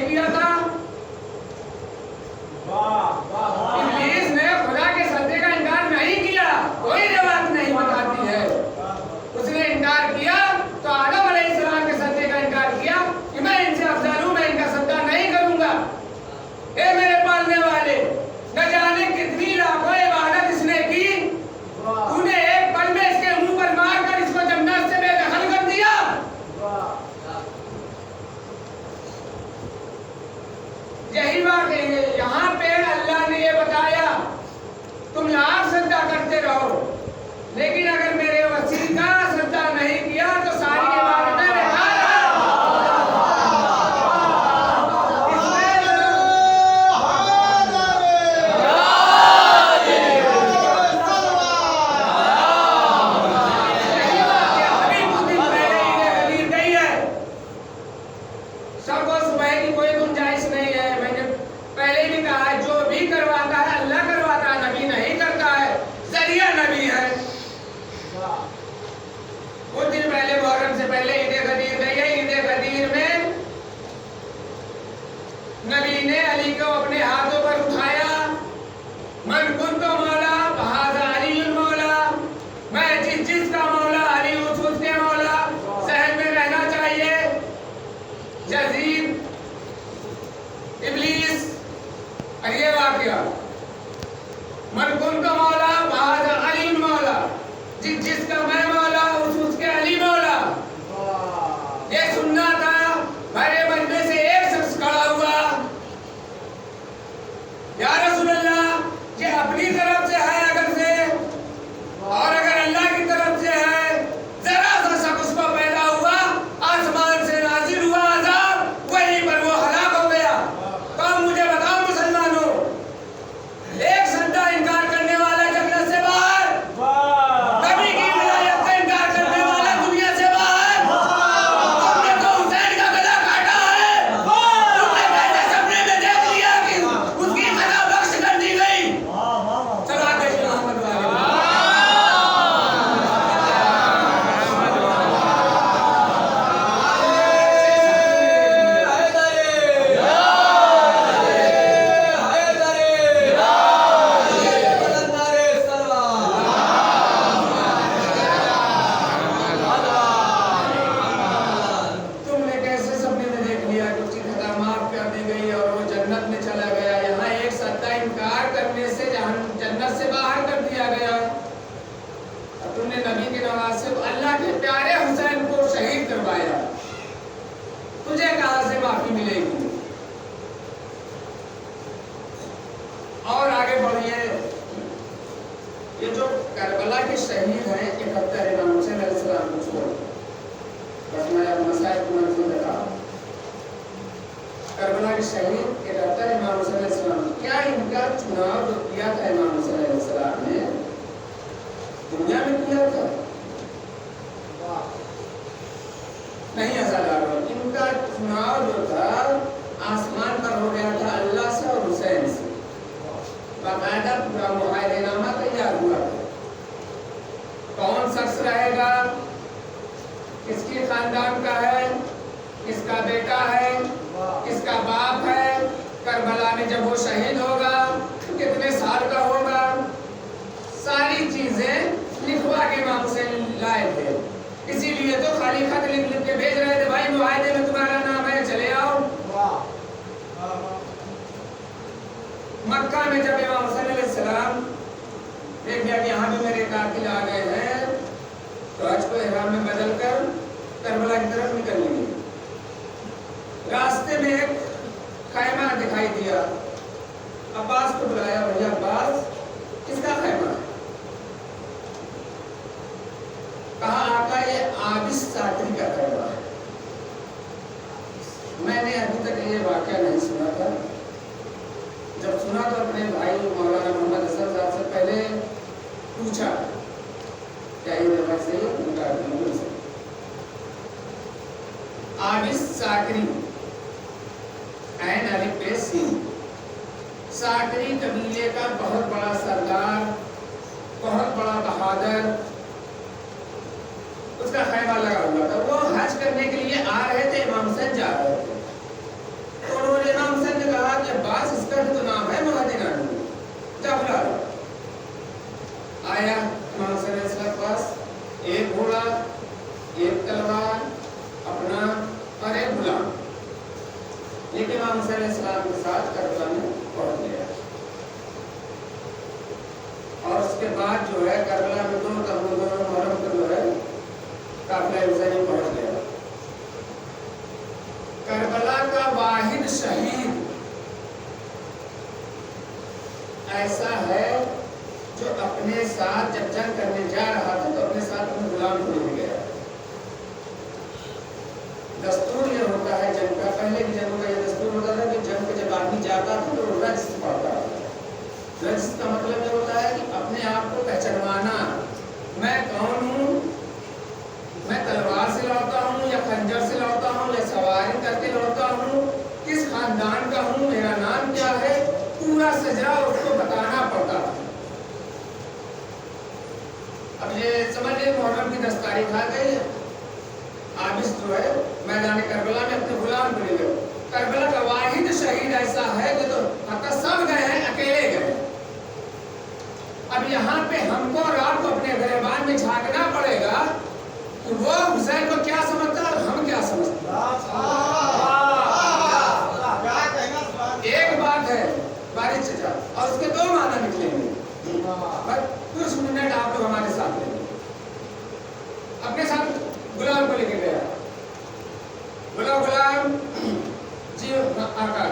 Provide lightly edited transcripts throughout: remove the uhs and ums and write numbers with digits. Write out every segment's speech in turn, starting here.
نہیں کیا تھا؟ ابلیس نے خدا کے سجدے کا انکار نہیں کیا، کوئی روایت نہیں بتاتی ہے۔ اس نے انکار کیا تو آدم علیہ السلام کے سجدے کا انکار کیا کہ میں ان سے افضل ہوں، میں ان کا سجدہ نہیں کروں گا۔ اے میرے پالنے والے، نہ جانے کتنی لاکھوں عبادت اس نے کی، تو نے ایک پل میں اس کے منہ پر مار کر اس کو جنت سے بے دخل کر دیا۔ یہی بات ہے، یہاں پہ اللہ نے یہ بتایا تم لاکھ سجدہ کرتے رہو، لیکن اگر میرے وسیع کا سجدہ نہیں کیا تو ساری عبادتیں بیکار ہیں۔ سب کو صبح کی کوئی گنجائش نہیں ہے، میں نے پہلے بھی کہا ہے جو بھی کرواتا ہے اللہ کرواتا ہے، نبی نہیں کرتا ہے، ذریعہ نبی ہے۔ کچھ دن پہلے محرم سے پہلے عید غدیر گئی ہے، عید غدیر میں نبی نے علی کو اپنے ہاتھوں پر اٹھایا، من کنت مولا فہذا علی المولا، میں جس کا مولا علی اس کے مولا، ذہن میں رہنا چاہیے۔ یزید، ابلیس، اور یہ واقعہ من کنت مولا فہذا علی المولا، جس کا میں مولا اس کے علی مولا۔ یہ سننا تھا، بھرے مجمع سے ایک شخص کھڑا ہوا، یا رسول اللہ یہ اپنی طرف سے ہے اگر سے، اور اگر اللہ کی طرف سے ہے، ذرا سا شک اس کو پیدا ہوا، آسمان سے نازل ہوا عذاب، وہیں پر وہ ہلاک ہو گیا۔ تو مجھے بتاؤ مسلمانوں، ایک سجدہ انکار کرنے والا جنت سے باہر، نبی کی ولایت کا انکار کرنے والا دنیا سے باہر۔ تم نے تو حسین کا گلا کاٹا ہے، تم نے کیسے سپنے میں دیکھ لیا کہ اس کی قضا بخش کر دی گئی؟ چلو آگے محمد والے تم نے کیسے سپنے میں دیکھ لیا کہ اس کی خطا معاف کر دی گئی اور وہ جنت میں چلا گیا؟ یہاں ایک سجدہ انکار کرنے سے جنت سے باہر کر دیا گیا، اور تم نے نبی کی نواز سے اللہ کے پیارے حسین کو شہید کروایا، تجھے کہاں سے معافی ملے گی؟ اور آگے بڑھیے، یہ جو کربلا کے شہید ہیں 71 امام حسین علیہ السلام کو چھوڑ، بس میں اب مسائل کو منظور رکھا، کربلا کے شہید 71 امام حسین علیہ السلام، کیا ان کا چناؤ جو کیا تھا امام حسین علیہ السلام نے دنیا میں کیا تھا؟ نہیں ازادار، ان کا چناؤ جو تھا آسمان پر ہو گیا تھا اللہ سے اور حسین سے، باقاعدہ پورا معاہدہ نامہ تیار ہوا تھا، کون شخص رہے گا، کس کی خاندان کا ہے، کس کا بیٹا ہے، کس کا باپ ہے، کربلا میں جب وہ شہید ہوگا کتنے سال کا ہوگا، ساری چیزیں لکھوا کے امام حسین لائے تھے۔ اسی لیے تو خالی خط لکھ کے بھیج رہے تھے، بھائی معاہدے میں تمہارا نام ہے، چلے آؤ۔ مکہ میں جب امام حسین علیہ السلام دیکھ لیا کہ یہاں بھی میرے قاتل آ گئے ہیں، تو حج کو احرام میں بدل کر کربلا کی طرف نکل لیے۔ راستے میں ایک خیمہ دکھائی دیا، عباس کو بلایا، بھیا عباس کس کا خیمہ ہے؟ کہا آقا یہ عابس ساتری کا خیمہ ہے۔ میں نے ابھی تک یہ واقعہ نہیں سنا تھا، جب سنا تو اپنے بھائی مولانا محمد حسن صاحب سے پہلے پوچھا کیا یہ روایت صحیح ہے؟ ان کا بالکل صحیح۔ عابس ساتری، عین الف پہ سین، ساتری قبیلے کا بہت بڑا سردار، بہت بڑا بہادر، اس کا خیمہ لگا ہوا تھا۔ وہ حج کرنے کے لیے آ رہے تھے، امام حسین جا رہے تھے، تو انہوں لیکن امام حسین علیہ السلام کے ساتھ کربلا میں پہنچ گیا اور اس کے بعد جو ہے کربلا میں دونوں محرم کو جو ہے قافلہ حسینی پہنچ گیا. کربلا کا واحد شہید ایسا ہے جو اپنے ساتھ جب جنگ کرنے جا رہا تھا تو اپنے ساتھ اپنے غلام کو لے گیا. دستور یہ ہوتا ہے جنگ کا، پہلے کی جنگوں کا یہ دستور ہوتا تھا کہ جنگ پہ جب آدمی جاتا تھا تو وہ رجس پڑھتا تھا. رجس کا مطلب یہ ہوتا ہے کہ اپنے آپ کو پہچانوانا، میں کون ہوں، میں تلوار سے لڑتا ہوں یا خنجر سے لڑتا ہوں یا سواری کر کے لڑتا ہوں، کس خاندان کا ہوں، میرا نام کیا ہے، پورا سجا اس کو بتانا پڑتا تھا. اب یہ سمجھے محرم کی 10 تاریخ آ گئی ہے، عابس جو ہے میدان کربلا میں اپنے غلام کو لے گئے. کربلا کا واحد شہید ایسا ہے جو تو حتی سب گئے ہیں، اکیلے گئے. اب یہاں پہ ہم کو رات کو اپنے گریبان میں جھانکنا پڑے گا کہ وہ حسین کو کیا سمجھتا اور ہم کیا سمجھتا. ایک بات ہے بارش چچا، اور اس کے 2 معنی نکلیں گے. کچھ منٹ آپ لوگ ہمارے ساتھ لیں گے. اپنے ساتھ غلام کو لے کے گیا. غلام جی آقا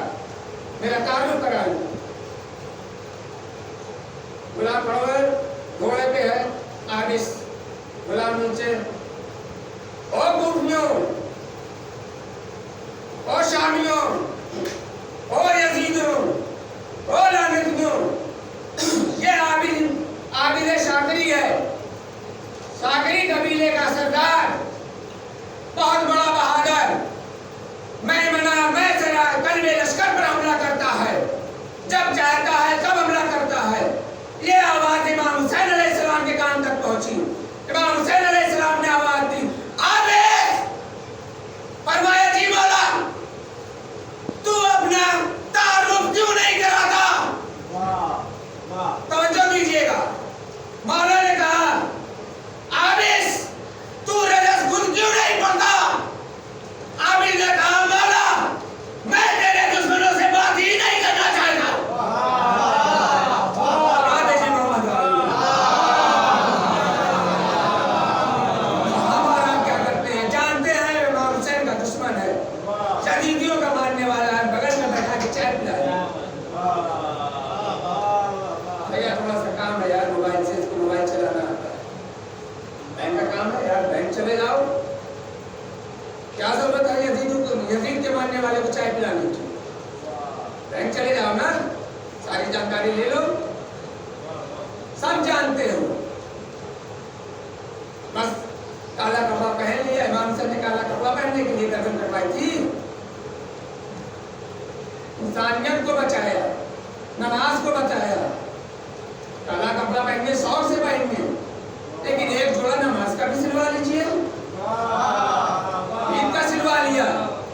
میرا تعارف کرائیں. غلام پرور گھوڑے پہ ہے، عابس غلام نیچے. او کوفیوں، او شامیوں، او یزیدوں، او لعنتیوں، یہ عابد شاکری ہے، شاکری قبیلے کا سردار، بہت بڑا بہادر، میں قلب لشکر پر حملہ کرتا ہے، جب چاہتا ہے کب حملہ کرتا ہے. یہ آواز امام حسین علیہ السلام کے کان تک پہنچی. امام حسین علیہ السلام نے آواز دی، عابس. فرمایا جی مولا، تو اپنا تعارف کیوں نہیں کراتا؟ توجہ دیجیے گا. مولا نے کہا، عابس تو رجس خود کیوں نہیں پڑھتا؟ عابس نے کہا، مولا میں تیرے دشمنوں سے بات ہی نہیں کرنا چاہتا. ہمارا کیا کرتے ہیں، جانتے ہیں امام حسین کا دشمن ہے، شہیدیوں کا ماننے والا ہے، بغل میں بیٹھا کے چائے پلایا. بھیا تھوڑا سا کام ہے یار، موبائل سے اس کو موبائل چلانا آتا ہے، بینک کا کام ہے یار، بینک چلے جاؤ. کیا ضرورت ہے یزید کے ماننے والے کو چائے پلانے کی؟ بینک چلے جاؤ نا، ساری جانکاری لے لو. سب جانتے ہو، بس کالا کپڑا پہن لیا. امام حسین نے کالا کپڑا پہننے کے لیے دفن کروائی تھی. انسانیت کو بچایا، نماز کو بچایا. کالا کپڑا پہن کے شوق سے پہن گے، لیکن ایک جوڑا نماز کا بھی سلوا لیجیے، عید کا سلوا لیا،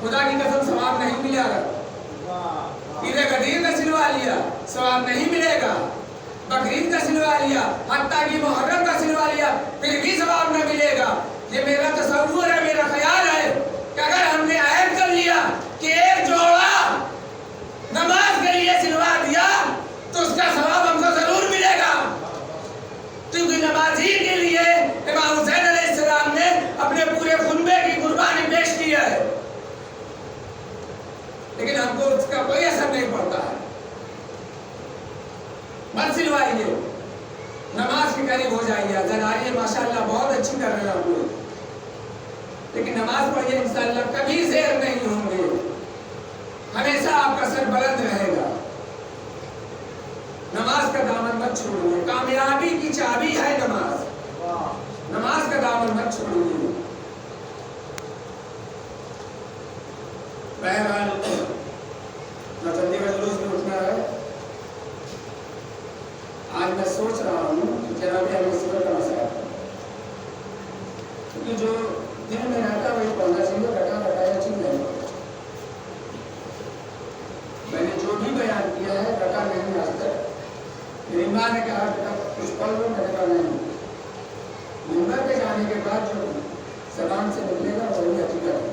خدا کی قسم ثواب نہیں ملے گا. عید غدیر کا سلوا لیا، ثواب نہیں ملے گا. بقرعید کا سلوا لیا، حتیٰ کہ محرم کا سلوا لیا، پھر بھی ثواب نہ ملے گا. یہ میرا تصور ہے، میرا خیال ہے کہ اگر ہم نے عہد کر لیا کہ ایک جوڑا نماز کے لیے سلوا دیا تو اس کا ثواب ہم کو ضرور ملے گا، کیونکہ نمازی کے لیے امام حسین علیہ السلام نے اپنے پورے خنبے کی قربانی پیش کی ہے. لیکن ہم کو اس کا کوئی اثر نہیں پڑتا ہے. مت سلوائیے، نماز کے قریب ہو جائیے. زناریے ماشاءاللہ بہت اچھی کر رہے ہیں آپ لوگ، لیکن نماز پڑھیے، انشاءاللہ کبھی زیر نہیں ہوں گے، ہمیشہ آپ کا سر بلند رہے گا. نماز کا دامن مت چھوڑیے، کامیابی کی چابی ہے نماز. نماز کا دامن مت چھوڑیے. بہرحال نتندی کا جلوس میں اٹھنا ہے. آج میں سوچ رہا ہوں کہ جناب علیہ صبر کا مسئلہ، کیونکہ جو دل میں رہتا وہی پڑھنا چاہیے، رٹا رٹایا چیز نہیں. میں نے جو بھی بیان کیا ہے رٹا نہیں آج تک. میری ماں نے کہا کچھ پڑھ لو، میں نے کہا نہیں. منبر پہ جانے کے بعد جو زبان سے نکلے گا وہی حقیقت ہے.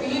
3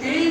3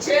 6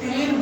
3